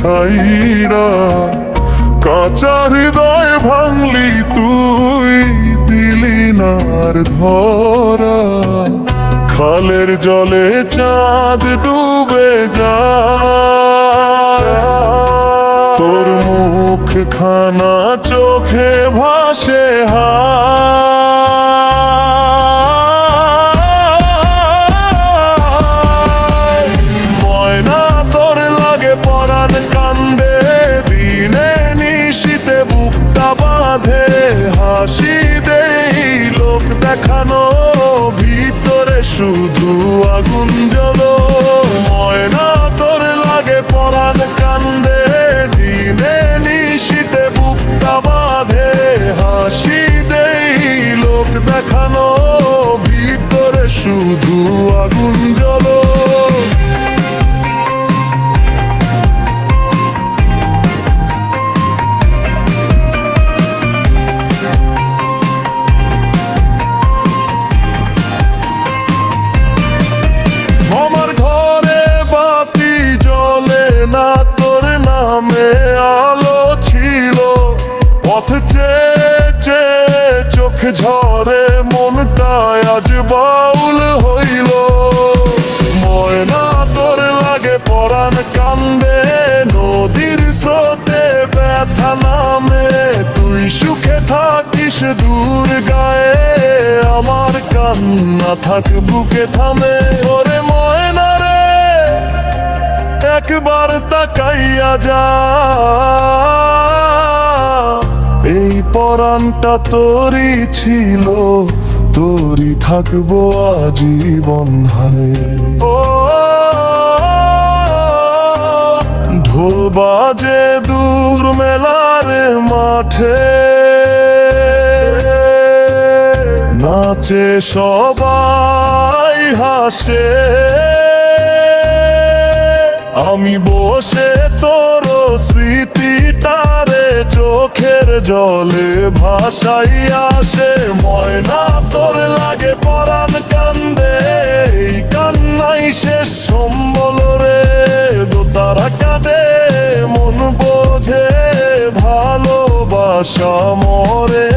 ছাইড়া, কাঁচা হৃদয় ভাঙলি তুই, দিলি না আর ধরা। খালের জলে চাঁদ ডুবে যায়, তোর মুখ খানা চোখে ভাসে হায়। ময়না তোর লাগে পরাণ কান্দে, দিনে নিশীতে বুকটা বাঁধে। হাসি দেই লোক দেখানো, ভিতরে শুধু আগুন জ্বলো। ময়না তোর লাগে পরাণ কান্দে, দিনে নিশীতে বুকটা বাঁধে। হাসি দেই লোক দেখানো, ভিতরে শুধু আগুন জ্বলো। আমার ঘরে বাতি জ্বলে না, তোর নামে আলো ছিল। পথ চেয়ে চেয়ে চোখ ঝরে, মনটা আজ বাউল হইল। ময়না তোর লাগে পরাণ কান্দে, নদীর স্রোতে ব্যথা নামে। তুই সুখে থাকিস দূর গায়ে, আমার কান্না থাক বুকে থামে। ওরে ময়না রে, একবার তাকাইয়া যা, এই পরাণটা তোরই ছিল, তোরই থাকবো আজীবন হায়। ঢোল বাজে দূর মেলার মাঠে, নাচে সবাই হাসে। আমি বসে তোর স্মৃতিটারে চোখের জলে ভাসাই আসে। ময়না তোর লাগে পরাণ কান্দে, এই কান্নাই শেষ সম্বল রে। দোতারা কাঁদে মন বোঝে, ভালোবাসা মরে